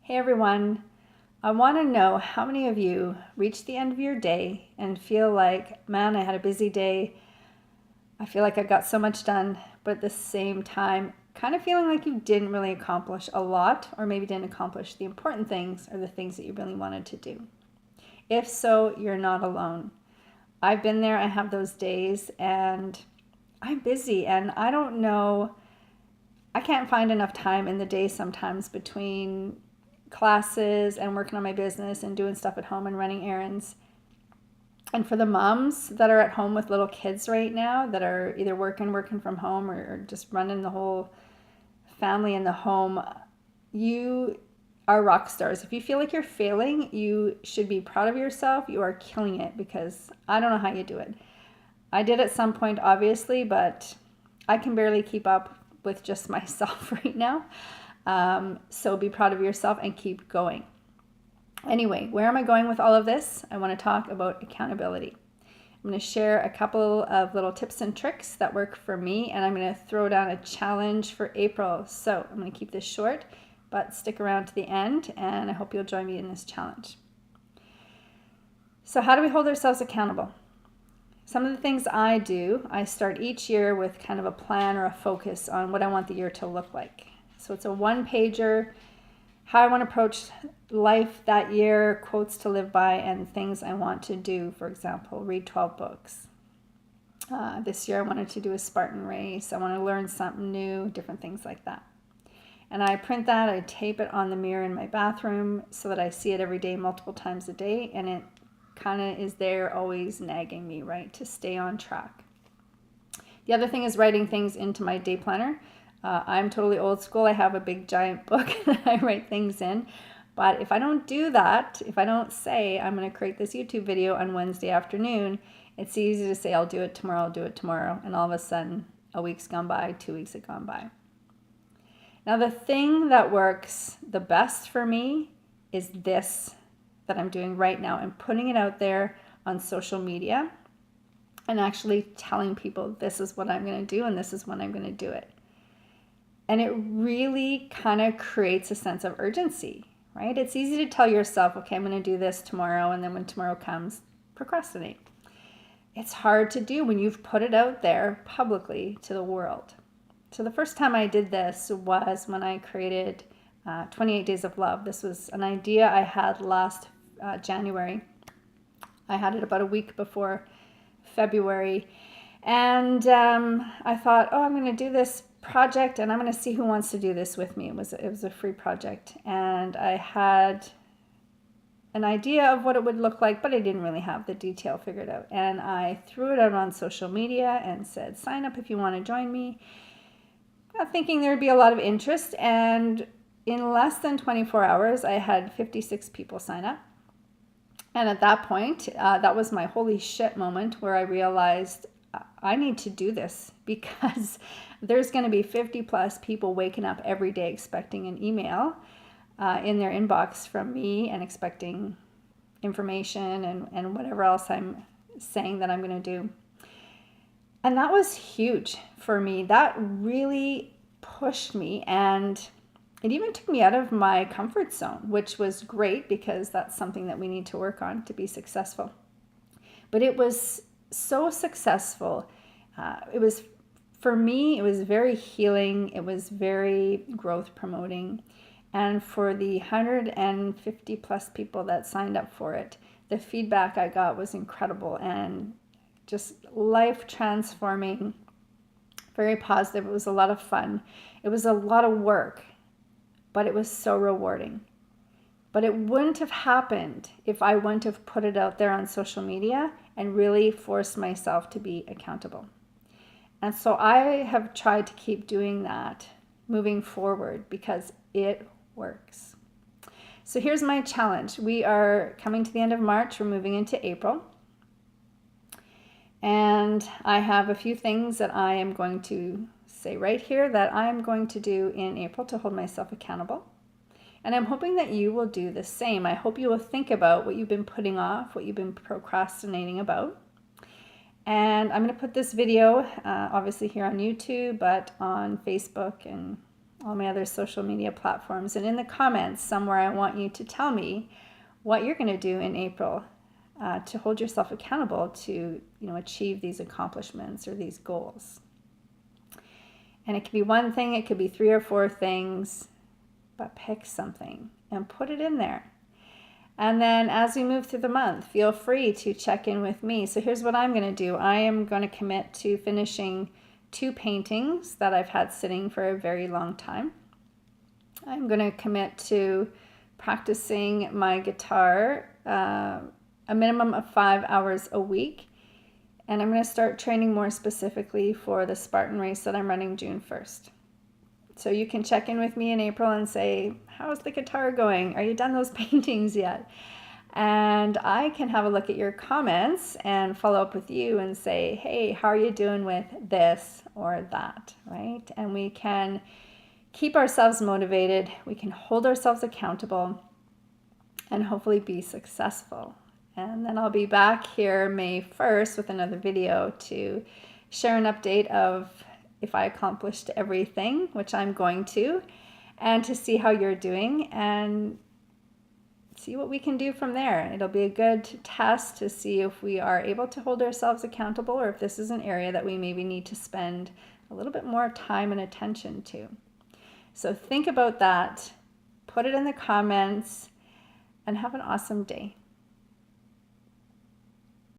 Hey everyone, I want to know how many of you reach the end of your day and feel like, man, I had a busy day. I feel like I got so much done, but at the same time, kind of feeling like you didn't really accomplish a lot, or maybe didn't accomplish the important things or the things that you really wanted to do. If so, you're not alone. I've been there, I have those days, and I'm busy, and I don't know, I can't find enough time in the day sometimes between classes and working on my business and doing stuff at home and running errands. And for the moms that are at home with little kids right now that are either working from home or just running the whole family in the home, you are rock stars. If you feel like you're failing, you should be proud of yourself. You are killing it, because I don't know how you do it. I did at some point, obviously, but I can barely keep up with just myself right now. So be proud of yourself and keep going. Anyway, where am I going with all of this? I want to talk about accountability. I'm going to share a couple of little tips and tricks that work for me, and I'm going to throw down a challenge for April. So I'm going to keep this short, but stick around to the end, and I hope you'll join me in this challenge. So how do we hold ourselves accountable? Some of the things I do, I start each year with kind of a plan or a focus on what I want the year to look like. So it's a one-pager, how I want to approach life that year, quotes to live by, and things I want to do. For example, read 12 books. This year I wanted to do a Spartan race. I want to learn something new, different things like that. And I print that, I tape it on the mirror in my bathroom so that I see it every day, multiple times a day, and it kind of is there always nagging me, right, to stay on track. The other thing is writing things into my day planner. I'm totally old school. I have a big giant book that I write things in. But if I don't do that, if I don't say I'm going to create this YouTube video on Wednesday afternoon, it's easy to say I'll do it tomorrow. And all of a sudden, a week's gone by, 2 weeks have gone by. Now, the thing that works the best for me is this that I'm doing right now and putting it out there on social media and actually telling people this is what I'm going to do and this is when I'm going to do it. And it really kind of creates a sense of urgency, right? It's easy to tell yourself, okay, I'm going to do this tomorrow, and then when tomorrow comes, procrastinate. It's hard to do when you've put it out there publicly to the world. So the first time I did this was when I created 28 Days of Love. This was an idea I had last January. I had it about a week before February. And I thought, oh, I'm going to do this project and I'm going to see who wants to do this with me. It was a free project. And I had an idea of what it would look like, but I didn't really have the detail figured out. And I threw it out on social media and said, sign up if you want to join me, thinking there would be a lot of interest. And in less than 24 hours, I had 56 people sign up. And at that point, that was my holy shit moment where I realized I need to do this, because there's going to be 50 plus people waking up every day expecting an email in their inbox from me and expecting information and whatever else I'm saying that I'm going to do. And that was huge for me. That really pushed me, and it even took me out of my comfort zone, which was great because that's something that we need to work on to be successful. But it was so successful. For me, it was very healing. It was very growth promoting. And for the 150 plus people that signed up for it, the feedback I got was incredible and just life transforming, very positive. It was a lot of fun. It was a lot of work, but it was so rewarding. But it wouldn't have happened if I wouldn't have put it out there on social media and really forced myself to be accountable. And so I have tried to keep doing that moving forward because it works. So here's my challenge. We are coming to the end of March. We're moving into April. And I have a few things that I am going to say right here that I'm going to do in April to hold myself accountable. And I'm hoping that you will do the same. I hope you will think about what you've been putting off, what you've been procrastinating about. And I'm going to put this video, obviously here on YouTube, but on Facebook and all my other social media platforms. And in the comments somewhere, I want you to tell me what you're going to do in April to hold yourself accountable to, achieve these accomplishments or these goals. And it could be one thing, it could be 3 or 4 things, but pick something and put it in there. And then as we move through the month, feel free to check in with me. So here's what I'm going to do. I am going to commit to finishing 2 paintings that I've had sitting for a very long time. I'm going to commit to practicing my guitar a minimum of 5 hours a week. And I'm going to start training more specifically for the Spartan race that I'm running June 1st. So you can check in with me in April and say, how's the guitar going? Are you done those paintings yet? And I can have a look at your comments and follow up with you and say, hey, how are you doing with this or that, right? And we can keep ourselves motivated. We can hold ourselves accountable and hopefully be successful. And then I'll be back here May 1st with another video to share an update of if I accomplished everything, which I'm going to, and to see how you're doing and see what we can do from there. It'll be a good test to see if we are able to hold ourselves accountable or if this is an area that we maybe need to spend a little bit more time and attention to. So think about that, put it in the comments, and have an awesome day.